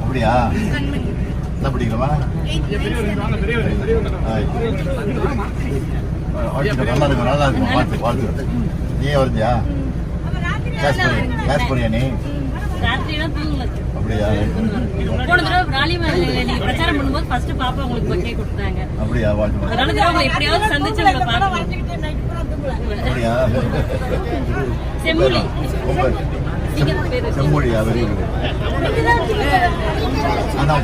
அப்படியா? என்ன படிக்கிறவா? நல்லா இருக்கும். வாழ்த்து வாழ்த்து. நீயே வருந்தியா? கிளாஸ் போறியா நீ? அப்படியா? அப்படியா? செம்மொழியா? Very good. அண்ணா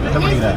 என்ன பண்ணிக்கிற?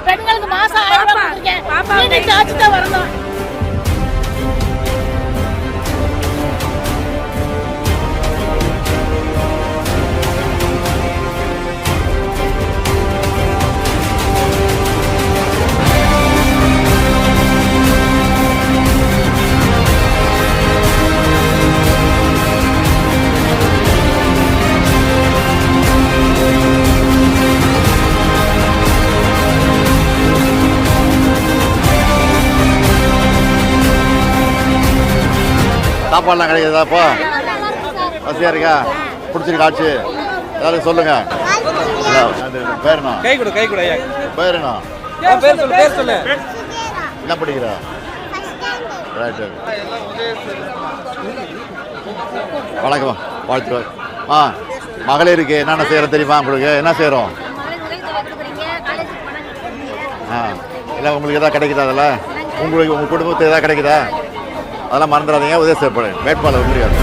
பெண்களுக்கு மாசம் 1000 ரூபாய் வரணும். சாப்பாடுலாம் கிடைக்குதாப்போ? வசதியாக இருக்கா? பிடிச்சிருக்கா ஆச்சு? ஏதாவது சொல்லுங்க. பேருண்ணா? கை கொடு பேருண்ணா? பேர் சொல்லு. என்ன படிக்கிற? ரைட்டு. வணக்கம், வாழ்த்துக்கள். மகளிருக்கு என்னென்ன செய்கிறோம் தெரியுமா உங்களுக்கு? என்ன செய்கிறோம்? இல்லை உங்களுக்கு எதாவது கிடைக்குதா? அதில் உங்களுக்கு உங்கள் குடும்பத்துக்கு எதாவது கிடைக்குதா? அதெல்லாம் மறந்துடாதீங்க. உதவி செய்யப்படும். வேட்பாளர் முடியாது.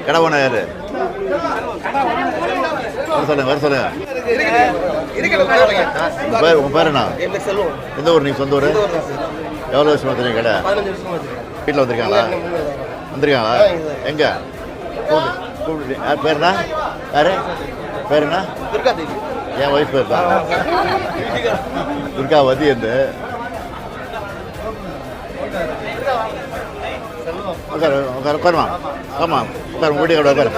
கடவுன யாரு? வர சொல்லுங்க. உங்க பேர் என்ன? எந்த ஊர்? நீங்க சொந்த ஊர்? எவ்வளோ வருஷமா தெரியும் கடை? வீட்டில் வந்திருக்காங்களா? எங்க? யார் பேர் என்ன? யாரு பேர் என்ன? என் ஒய்ஃப் பேர் தான் துர்காவதி. என்று உட்காருமா. ஆமாம் உட்காரு. உங்க வீட்டுக்கு உட்காரு.